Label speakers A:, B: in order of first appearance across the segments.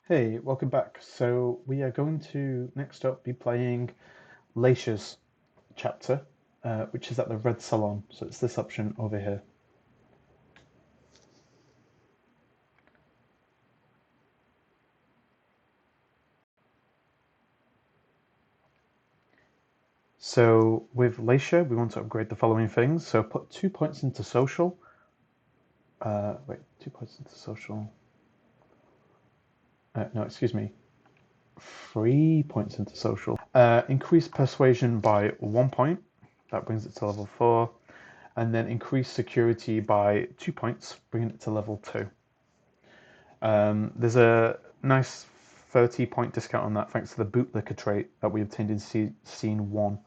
A: Hey, welcome back. So we are going to next up be playing Leysha's chapter, which is at the Red Salon. So it's this option over here. So with Leysha, we want to upgrade the following things. So put 2 points into social. Wait, 2 points into social. No, excuse me. 3 points into social. Increase persuasion by 1 point. That brings it to level 4. And then increase security by 2 points, bringing it to level 2. There's a nice 30-point discount on that thanks to the bootlicker trait that we obtained in scene 1.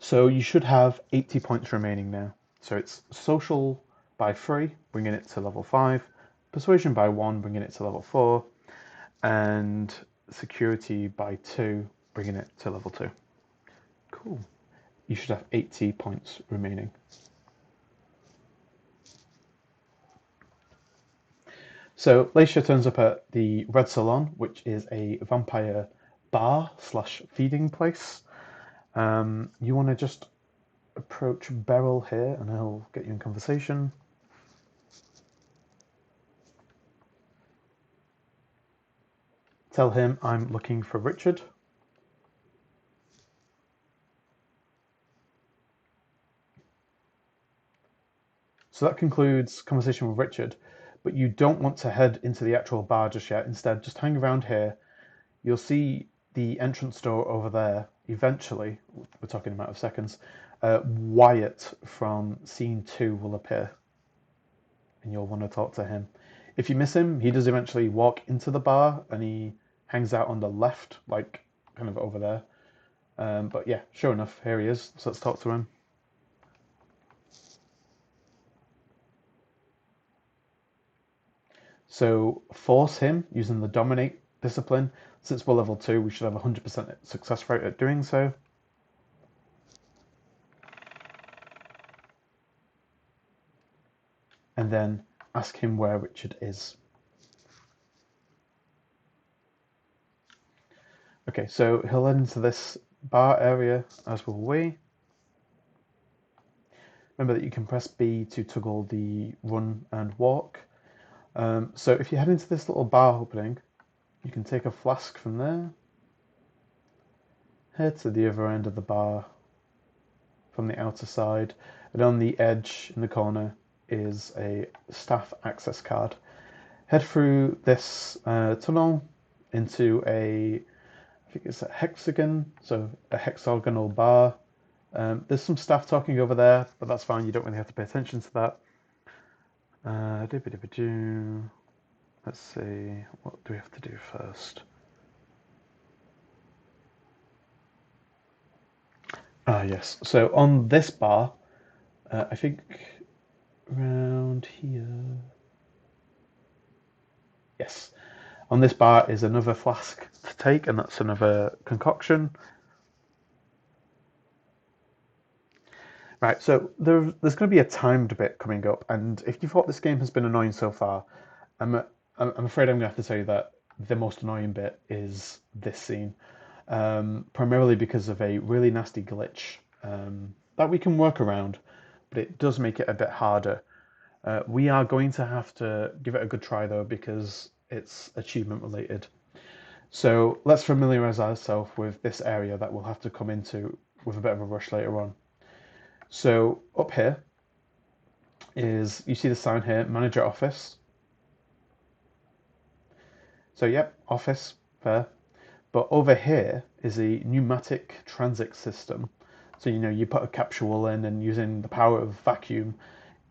A: So you should have 80 points remaining now. So it's social by 3, bringing it to level 5, persuasion by 1, bringing it to level 4, and security by 2, bringing it to level 2. Cool. You should have 80 points remaining. So Leysha turns up at the Red Salon, which is a vampire bar slash feeding place. You want to just approach Beryl here, and I'll get you in conversation. Tell him I'm looking for Richard. So that concludes conversation with Richard, but you don't want to head into the actual bar just yet. Instead, just hang around here. You'll see the entrance door over there. Eventually, we're talking a matter of seconds, Wyatt from scene 2 will appear, and you'll want to talk to him. If you miss him, he does eventually walk into the bar, and he hangs out on the left, like kind of over there. But yeah, sure enough, here he is. So let's talk to him. So force him using the dominate discipline. Since we're level 2, we should have a 100% success rate at doing so. And then ask him where Richard is. Okay, so he'll head into this bar area, as will we. Remember that you can press B to toggle the run and walk. So if you head into this little bar opening, you can take a flask from there, head to the other end of the bar from the outer side, and on the edge in the corner is a staff access card. Head through this tunnel into I think it's a hexagon, so a hexagonal bar. There's some staff talking over there, but that's fine. You don't really have to pay attention to that. Let's see, what do we have to do first? Yes. So on this bar, I think around here. Yes. On this bar is another flask to take, and that's another concoction. Right, so there's going to be a timed bit coming up, and if you thought this game has been annoying so far, I'm afraid I'm going to have to tell you that the most annoying bit is this scene, primarily because of a really nasty glitch that we can work around, but it does make it a bit harder. We are going to have to give it a good try though, because it's achievement related. So let's familiarize ourselves with this area that we'll have to come into with a bit of a rush later on. So up here is, you see the sign here, manager office. So yep, office, fair. But over here is a pneumatic transit system. So you put a capsule in, and using the power of vacuum,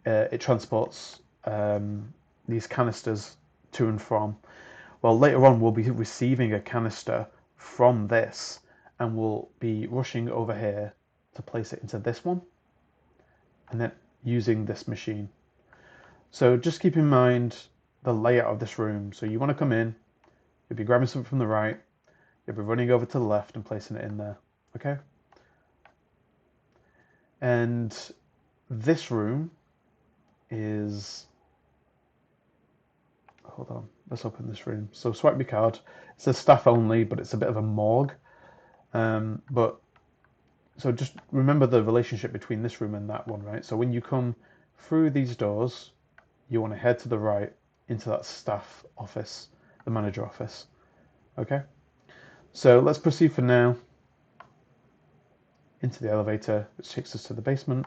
A: it transports these canisters to and from. Well, later on we'll be receiving a canister from this, and we'll be rushing over here to place it into this one, and then using this machine. So just keep in mind the layout of this room. So you want to come in, you'll be grabbing something from the right, you'll be running over to the left and placing it in there. Okay? And this room is, hold on, let's open this room. So swipe your card. It says staff only, but it's a bit of a morgue. But so just remember the relationship between this room and that one, right? So when you come through these doors, you want to head to the right into that staff office, the manager office. Okay? So let's proceed for now into the elevator, which takes us to the basement.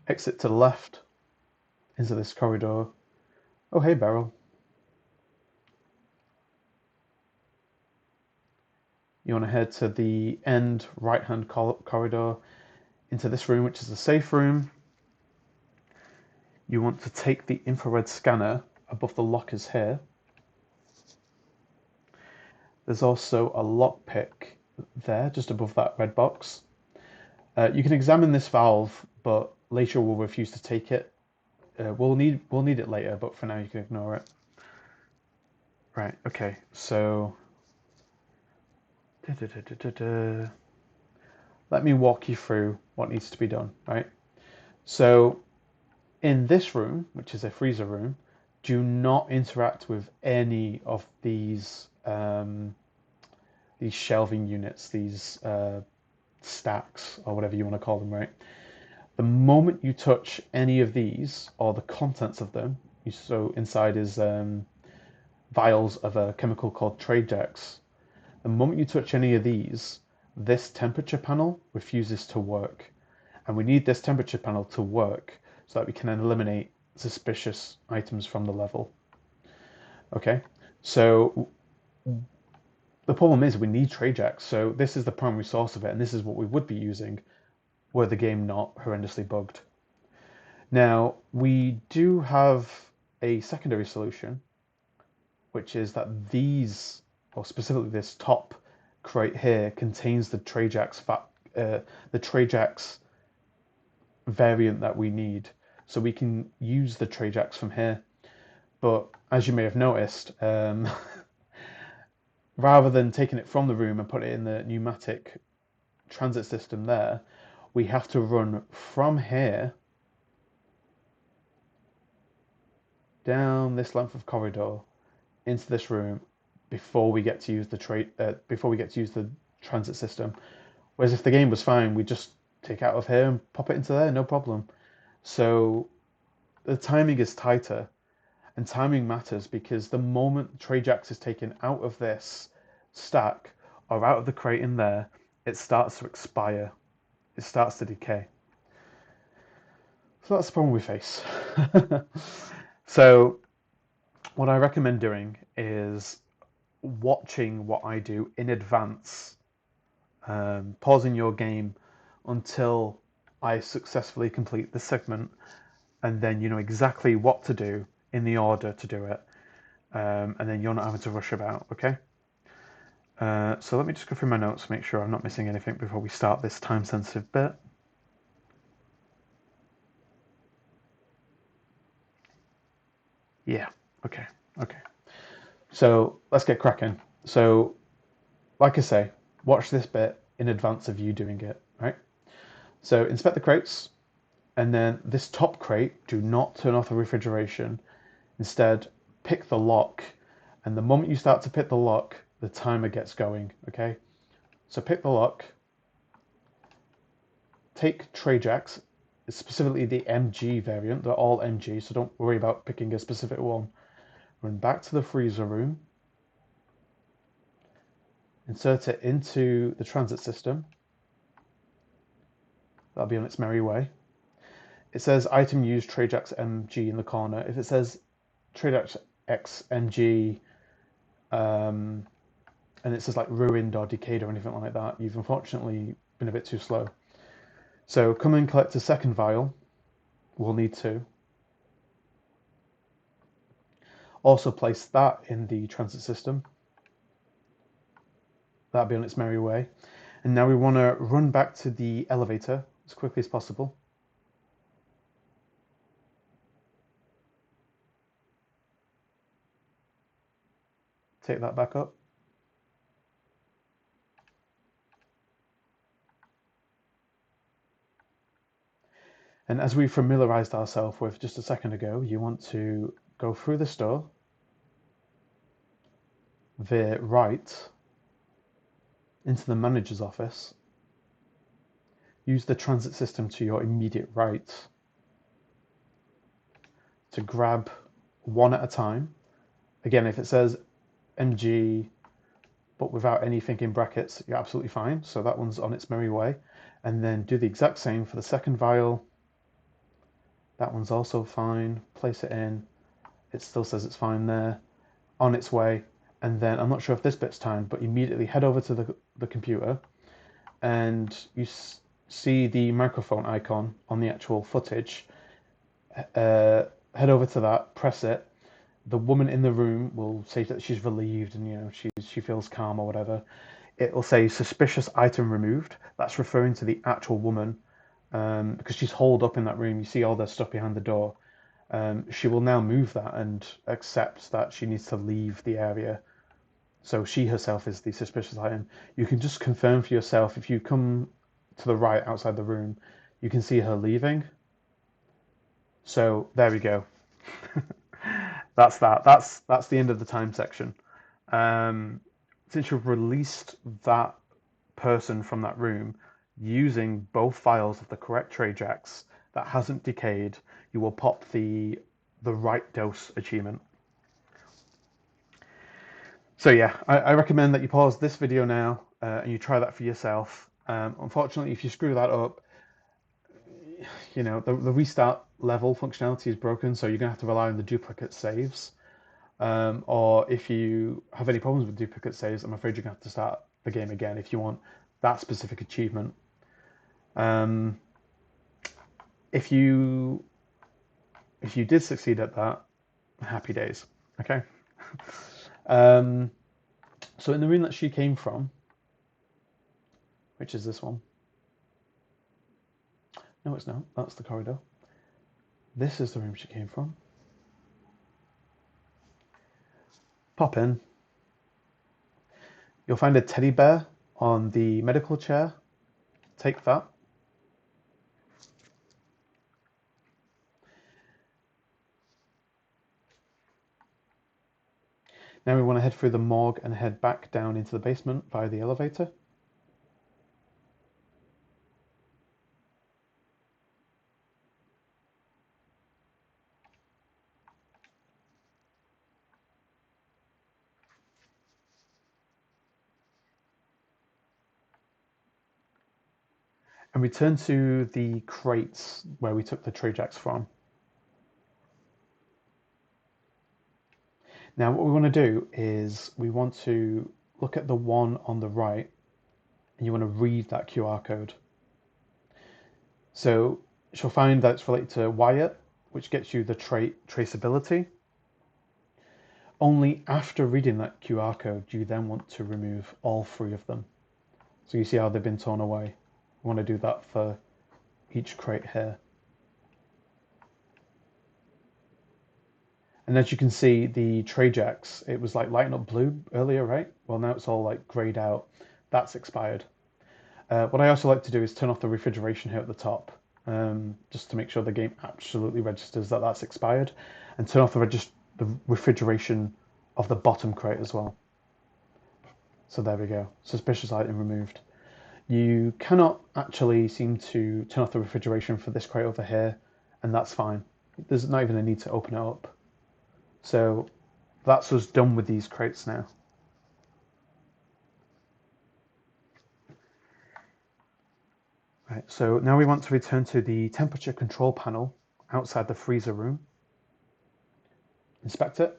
A: Exit to the left into this corridor. Oh, hey, Beryl. You want to head to the end right-hand corridor into this room, which is the safe room. You want to take the infrared scanner above the lockers here. There's also a lockpick there, just above that red box. You can examine this valve, but Leysha will refuse to take it. We'll need it later, but for now you can ignore it. Right. Okay. So let me walk you through what needs to be done. Right. So in this room, which is a freezer room, do not interact with any of these shelving units, these stacks or whatever you want to call them. Right. The moment you touch any of these or the contents of them, so inside is vials of a chemical called Trajax. The moment you touch any of these, this temperature panel refuses to work. And we need this temperature panel to work so that we can eliminate suspicious items from the level. Okay, so the problem is we need Trajax, so this is the primary source of it, and this is what we would be using were the game not horrendously bugged. Now, we do have a secondary solution, which is that these, or specifically this top crate here, contains the Trajax variant that we need. So we can use the Trajax from here. But as you may have noticed, rather than taking it from the room and put it in the pneumatic transit system there, we have to run from here down this length of corridor into this room before we get to use the transit system. Whereas if the game was fine, we just take it out of here and pop it into there, no problem. So the timing is tighter, and timing matters because the moment Trajax is taken out of this stack or out of the crate in there, it starts to expire. It starts to decay. So that's the problem we face. So what I recommend doing is watching what I do in advance, pausing your game until I successfully complete the segment, and then you know exactly what to do in the order to do it, and then you're not having to rush about, okay? So let me just go through my notes, make sure I'm not missing anything before we start this time-sensitive bit. Yeah, okay. So let's get cracking. So, like I say, watch this bit in advance of you doing it, right? So inspect the crates, and then this top crate, do not turn off the refrigeration. Instead, pick the lock, and the moment you start to pick the lock, the timer gets going, okay? So pick the lock, take Trajax, specifically the MG variant, they're all MG, so don't worry about picking a specific one. Run back to the freezer room, insert it into the transit system. That'll be on its merry way. It says item used Trajax MG in the corner. If it says Trajax X MG and it says like ruined or decayed or anything like that, you've unfortunately been a bit too slow. So come and collect a second vial. We'll need two. Also place that in the transit system. That'll be on its merry way. And now we want to run back to the elevator as quickly as possible. Take that back up. And as we familiarized ourselves with just a second ago, you want to go through the store, veer right into the manager's office, use the transit system to your immediate right to grab one at a time. Again, if it says MG but without anything in brackets, you're absolutely fine. So that one's on its merry way. And then do the exact same for the second vial. That one's also fine. Place it in. It still says it's fine there. On its way. And then, I'm not sure if this bit's timed, but immediately head over to the computer and you see the microphone icon on the actual footage. Head over to that, press it. The woman in the room will say that she's relieved and she feels calm or whatever. It will say suspicious item removed. That's referring to the actual woman because she's holed up in that room. You see all the stuff behind the door. She will now move that and accept that she needs to leave the area. So she herself is the suspicious item. You can just confirm for yourself if you come to the right outside the room, you can see her leaving. So there we go. That's that. That's the end of the time section. Since you've released that person from that room using both files of the correct trade jacks that hasn't decayed, you will pop the right dose achievement. So yeah, I recommend that you pause this video now and you try that for yourself. Unfortunately, if you screw that up, the restart level functionality is broken, so you're going to have to rely on the duplicate saves. Or if you have any problems with duplicate saves, I'm afraid you're going to have to start the game again if you want that specific achievement. If you did succeed at that, happy days. Okay. So in the room that she came from, which is this one. No, it's not. That's the corridor. This is the room she came from. Pop in. You'll find a teddy bear on the medical chair. Take that. Now we want to head through the morgue and head back down into the basement via the elevator. And return to the crates where we took the trade jacks from. Now what we want to do is we want to look at the one on the right and you want to read that QR code. So she'll find that it's related to Wyatt, which gets you the trait traceability. Only after reading that QR code do you then want to remove all three of them. So you see how they've been torn away. We want to do that for each crate here. And as you can see, the tray jacks, it was like lighting up blue earlier, right? Well, now it's all like grayed out. That's expired. What I also like to do is turn off the refrigeration here at the top, just to make sure the game absolutely registers that that's expired, and turn off the refrigeration of the bottom crate as well. So there we go. Suspicious item removed. You cannot actually seem to turn off the refrigeration for this crate over here, and that's fine. There's not even a need to open it up. So that's us done with these crates now. Right, so now we want to return to the temperature control panel outside the freezer room. Inspect it.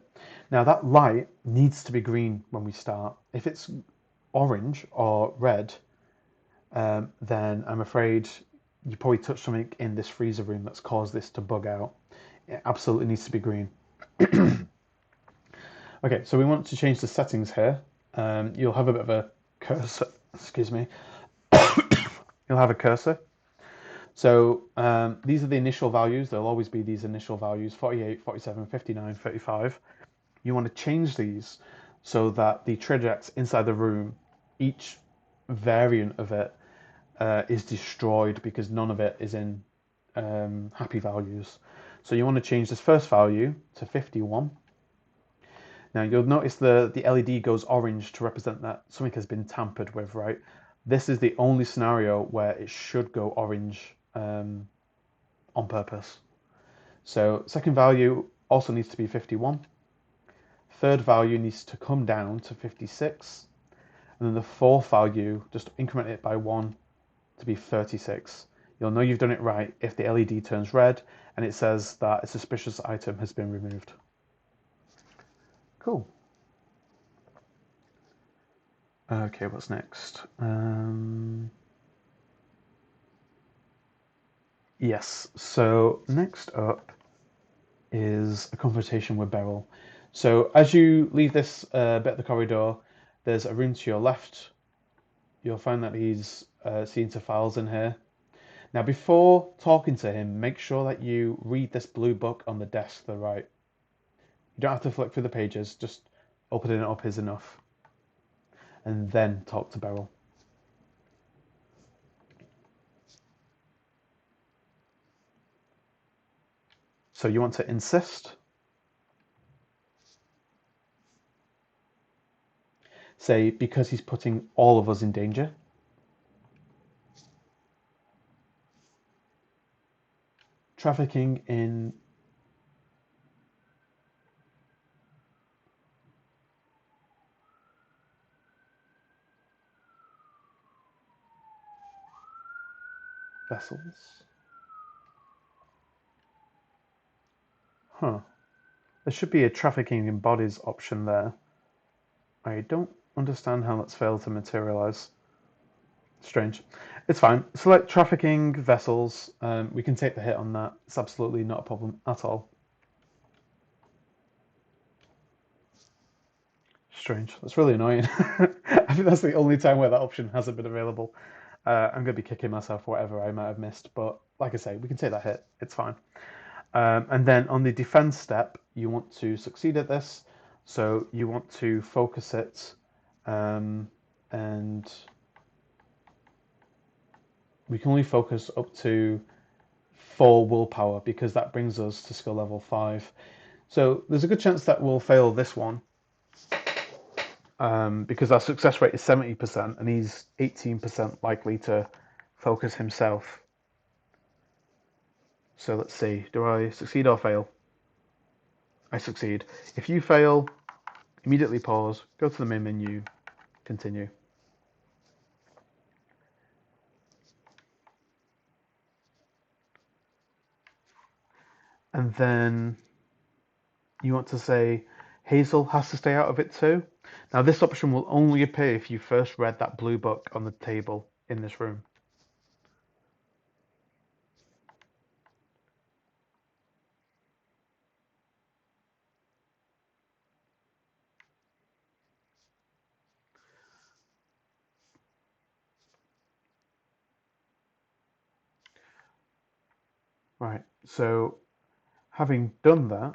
A: Now that light needs to be green when we start. If it's orange or red, then I'm afraid you probably touched something in this freezer room that's caused this to bug out. It absolutely needs to be green. Okay, so we want to change the settings here. You'll have a bit of a cursor, excuse me. You'll have a cursor. So these are the initial values. There'll always be these initial values, 48, 47, 59, 35. You want to change these so that the trajects inside the room, each variant of it is destroyed because none of it is in happy values. So you want to change this first value to 51. Now you'll notice the LED goes orange to represent that something has been tampered with, right? This is the only scenario where it should go orange on purpose. So second value also needs to be 51. Third value needs to come down to 56. And then the fourth value, just increment it by 1 to be 36. You'll know you've done it right if the LED turns red and it says that a suspicious item has been removed. Cool. Okay, what's next? Yes, so next up is a confrontation with Beryl. So as you leave this bit of the corridor, there's a room to your left. You'll find that he's seen to files in here. Now, before talking to him, make sure that you read this blue book on the desk to the right. You don't have to flick through the pages, just opening it up is enough. And then talk to Beryl. So you want to insist. Say, because he's putting all of us in danger. Trafficking in vessels. Huh. There should be a trafficking in bodies option there. I don't understand how that's failed to materialize. Strange. It's fine. Select trafficking vessels. We can take the hit on that. It's absolutely not a problem at all. Strange. That's really annoying. I think that's the only time where that option hasn't been available. I'm going to be kicking myself for whatever I might have missed. But like I say, we can take that hit. It's fine. And then on the defense step, you want to succeed at this. So you want to focus it and we can only focus up to 4 willpower because that brings us to skill level 5. So there's a good chance that we'll fail this one because our success rate is 70% and he's 18% likely to focus himself. So let's see, do I succeed or fail? I succeed. If you fail, immediately pause, go to the main menu, continue. And then you want to say Hazel has to stay out of it too. Now this option will only appear if you first read that blue book on the table in this room. Right, so having done that,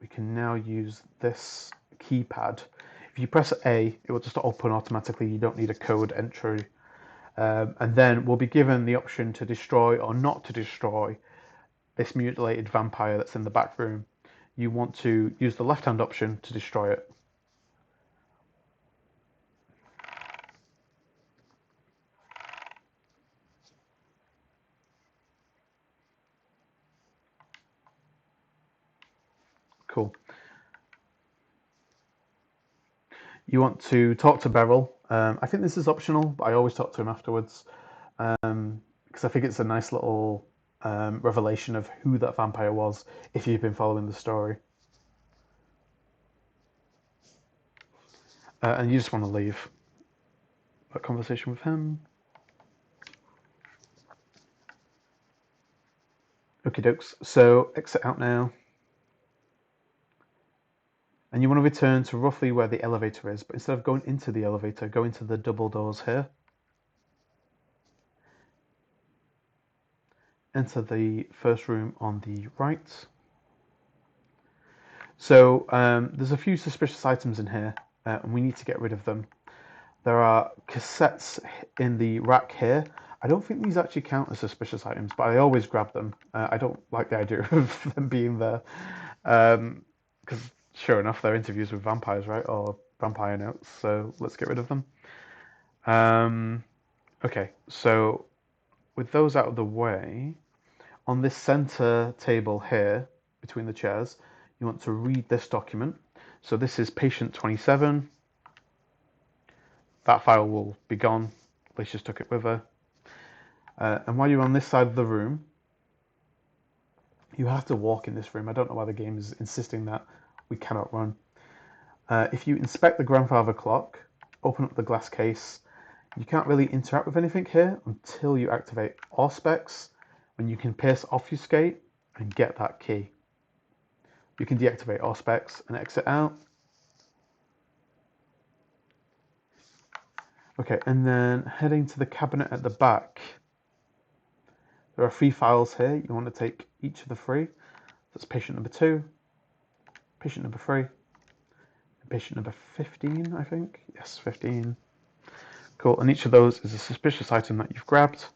A: we can now use this keypad. If you press A, it will just open automatically. You don't need a code entry. And then we'll be given the option to destroy or not to destroy this mutilated vampire that's in the back room. You want to use the left-hand option to destroy it. Cool. You want to talk to Beryl. I think this is optional, but I always talk to him afterwards because I think it's a nice little revelation of who that vampire was if you've been following the story. And you just want to leave that conversation with him. Okie dokes. So exit out now. And you want to return to roughly where the elevator is, but instead of going into the elevator, go into the double doors here. Enter the first room on the right. So there's a few suspicious items in here, and we need to get rid of them. There are cassettes in the rack here. I don't think these actually count as suspicious items, but I always grab them. I don't like the idea of them being there. Because sure enough, they're interviews with vampires, right? Or vampire notes, so let's get rid of them. Um, okay, so with those out of the way, on this center table here, between the chairs, you want to read this document. So this is patient 27. That file will be gone. Leysha's took it with her. And while you're on this side of the room, you have to walk in this room. I don't know why the game is insisting that we cannot run. If you inspect the grandfather clock, open up the glass case, you can't really interact with anything here until you activate Auspex, when you can pierce obfuscate and get that key. You can deactivate Auspex and exit out. Okay, and then heading to the cabinet at the back, there are 3 files here. You want to take each of the 3. That's patient number 2, patient number 3, and patient number 15, I think. Yes, 15. Cool, and each of those is a suspicious item that you've grabbed.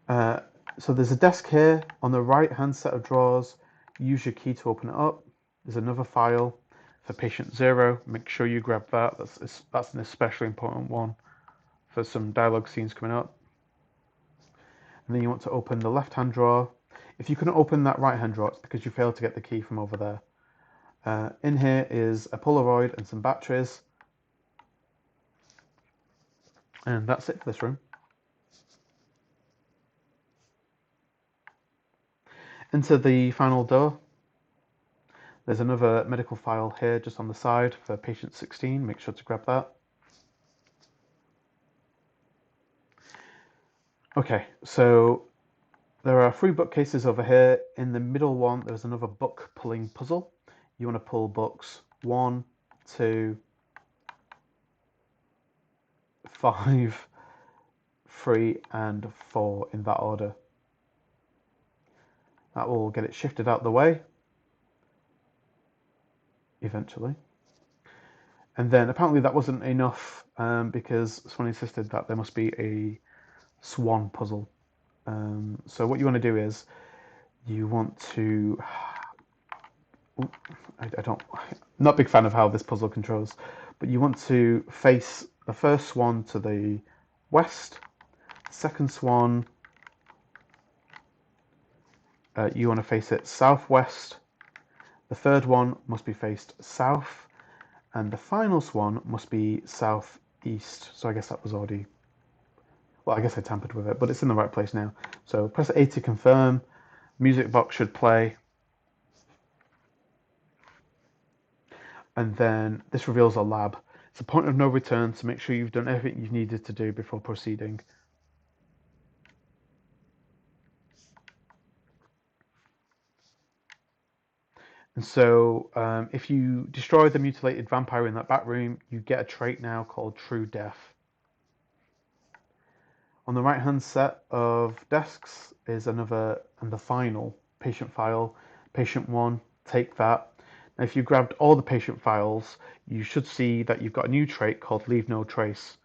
A: So there's a desk here. On the right-hand set of drawers, use your key to open it up. There's another file for patient 0. Make sure you grab that. That's an especially important one for some dialogue scenes coming up. And then you want to open the left-hand drawer. If you couldn't open that right-hand drawer, it's because you failed to get the key from over there. In here is a Polaroid and some batteries. And that's it for this room. Into the final door. There's another medical file here just on the side for patient 16. Make sure to grab that. Okay, so there are 3 bookcases over here. In the middle one, there's another book pulling puzzle. You want to pull books 1, 2, 5, 3, and 4 in that order. That will get it shifted out the way eventually. And then apparently that wasn't enough because someone insisted that there must be a swan puzzle. So what you want to do is you want to. I'm not a big fan of how this puzzle controls, but you want to face the first swan to the west, second swan, you want to face it southwest, the third one must be faced south, and the final swan must be southeast. So I guess that was already, well, I guess I tampered with it, but it's in the right place now. So press A to confirm, music box should play, and then this reveals a lab. It's a point of no return, so make sure you've done everything you've needed to do before proceeding. And so if you destroy the mutilated vampire in that back room, you get a trait now called True Death. On the right hand set of desks is another and the final patient file. Patient 1, take that. Now if you grabbed all the patient files, you should see that you've got a new trait called Leave No Trace.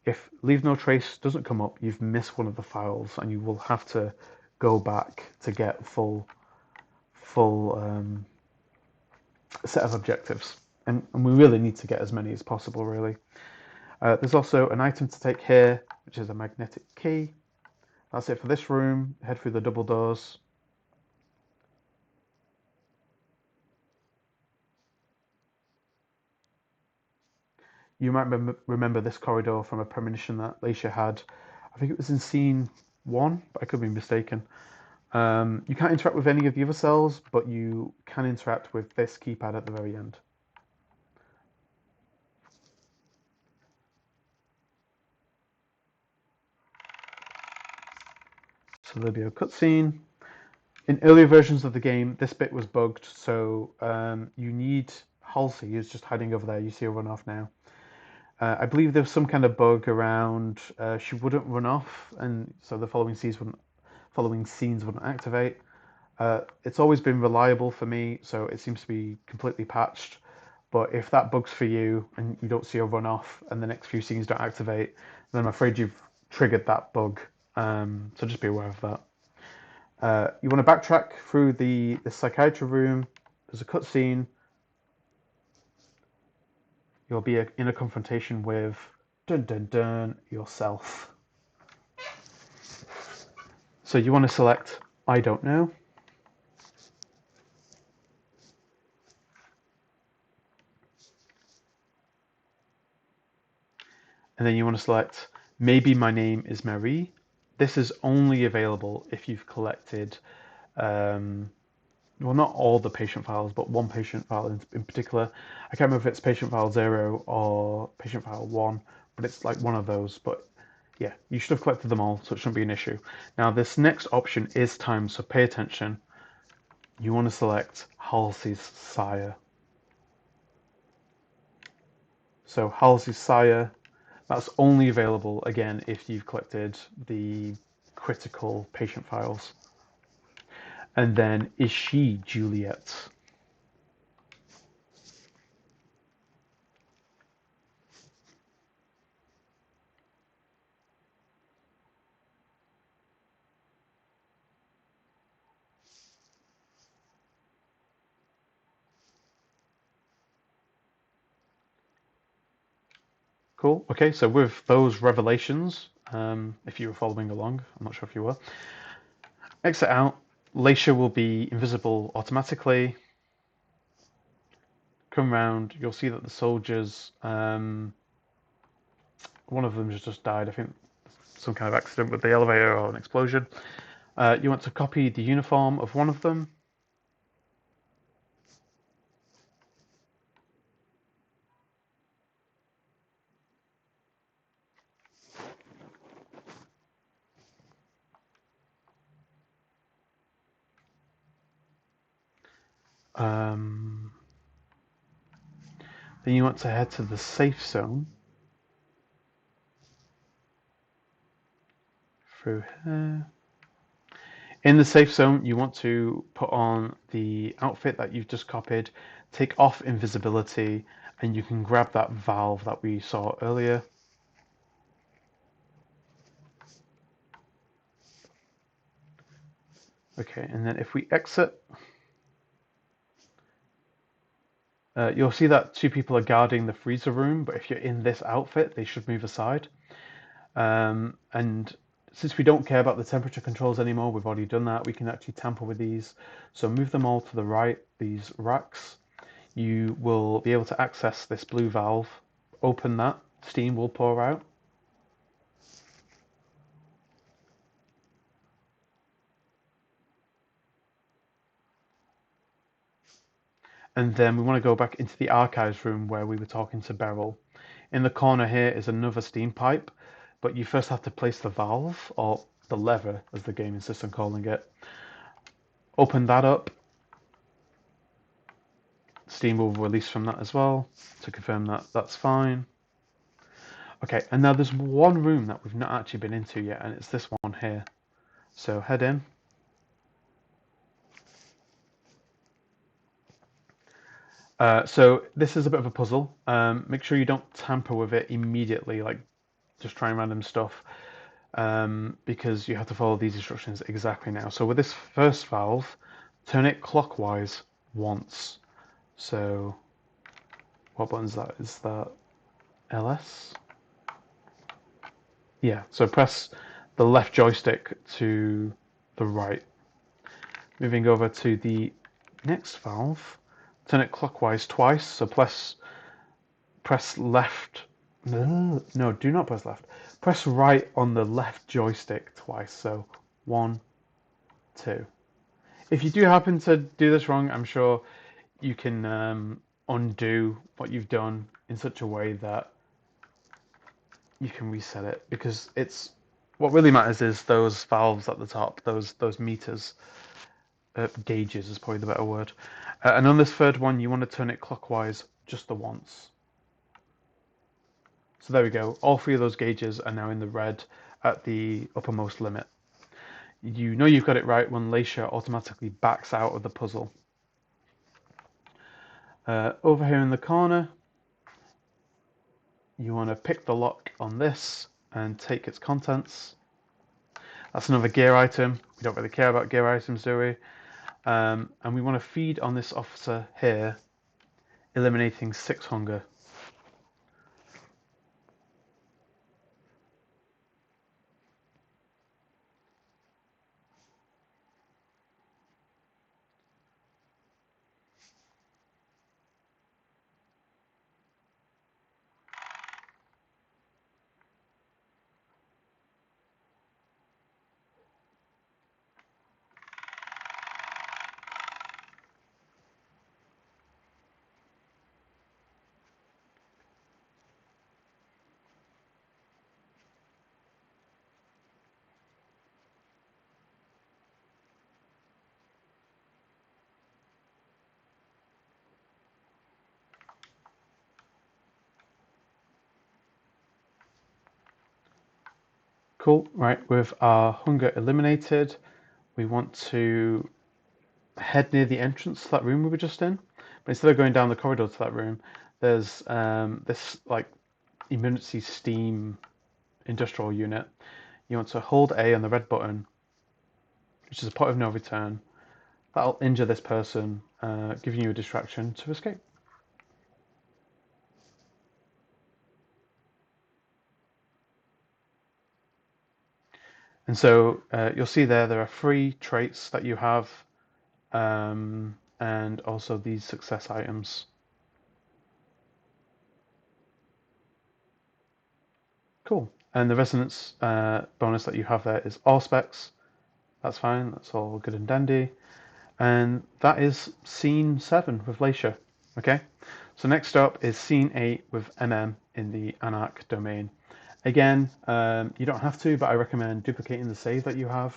A: If Leave No Trace doesn't come up, you've missed one of the files and you will have to go back to get full set of objectives. And we really need to get as many as possible, really. There's also an item to take here, which is a magnetic key. That's it for this room. Head through the double doors. You might remember this corridor from a premonition that Leysha had. I think it was in scene 1, but I could be mistaken. You can't interact with any of the other cells, but you can interact with this keypad at the very end. So there'll be a cutscene. In earlier versions of the game, this bit was bugged, so you need Halsey, who's just hiding over there. You see her run off now. I believe there was some kind of bug around she wouldn't run off, and so the following scenes wouldn't activate. It's always been reliable for me, so it seems to be completely patched. But if that bug's for you and you don't see her run off and the next few scenes don't activate, then I'm afraid you've triggered that bug. So just be aware of that. You want to backtrack through the psychiatry room. There's a cutscene. You'll be in a confrontation with dun dun dun yourself. So you want to select I don't know. And then you want to select maybe my name is Marie. This is only available if you've collected, well, not all the patient files, but one patient file in particular. I can't remember if it's patient file 0 or patient file 1, but it's like one of those. But yeah, you should have collected them all, so it shouldn't be an issue. Now, this next option is timed, so pay attention. You want to select Halsey's Sire. So Halsey's Sire, that's only available, again, if you've collected the critical patient files. And then, is she Juliet? Cool. Okay, so with those revelations, if you were following along, I'm not sure if you were, exit out. Leysha will be invisible automatically. Come round, you'll see that the soldiers, one of them has just died, I think some kind of accident with the elevator or an explosion. You want to copy the uniform of one of them. Then you want to head to the safe zone. Through here. In the safe zone, you want to put on the outfit that you've just copied, take off invisibility, and you can grab that valve that we saw earlier. Okay, and then if we exit, you'll see that two people are guarding the freezer room, but if you're in this outfit, they should move aside. And since we don't care about the temperature controls anymore, we've already done that, we can actually tamper with these. So move them all to the right, these racks. You will be able to access this blue valve. Open that, steam will pour out. And then we want to go back into the archives room where we were talking to Beryl. In the corner here is another steam pipe, but you first have to place the valve, or the lever as the game insists on calling it. Open that up. Steam will release from that as well to confirm that that's fine. Okay, and now there's one room that we've not actually been into yet, and it's this one here. So head in. So this is a bit of a puzzle. Make sure you don't tamper with it immediately, like just trying random stuff, because you have to follow these instructions exactly now. So with this first valve, turn it clockwise once. So what button is that? Is that LS? Yeah, so press the left joystick to the right. Moving over to the next valve, turn it clockwise twice, so press left. No, do not press left. Press right on the left joystick twice, so 1, 2. If you do happen to do this wrong, I'm sure you can undo what you've done in such a way that you can reset it, because it's what really matters is those valves at the top, those meters, gauges is probably the better word. And on this third one, you want to turn it clockwise just the once. So there we go. All three of those gauges are now in the red at the uppermost limit. You know you've got it right when Leysha automatically backs out of the puzzle. Over here in the corner, you want to pick the lock on this, and take its contents. That's another gear item. We don't really care about gear items, do we? And we want to feed on this officer here, eliminating 6 hunger. Cool, right, with our hunger eliminated, we want to head near the entrance to that room we were just in. But instead of going down the corridor to that room, there's this like emergency steam industrial unit. You want to hold A on the red button, which is a point of no return. That'll injure this person, giving you a distraction to escape. And so you'll see there are 3 traits that you have, and also these success items. Cool. And the resonance bonus that you have there is all specs. That's fine. That's all good and dandy. And that is scene 7 with Leysha. Okay. So next up is scene 8 with MM in the Anarch domain. Again, you don't have to, but I recommend duplicating the save that you have,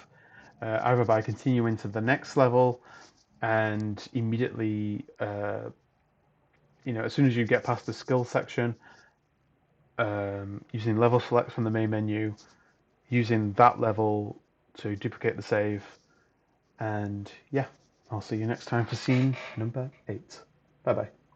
A: either by continuing to the next level and immediately, as soon as you get past the skill section, using level select from the main menu, using that level to duplicate the save, and yeah, I'll see you next time for scene number 8. Bye bye.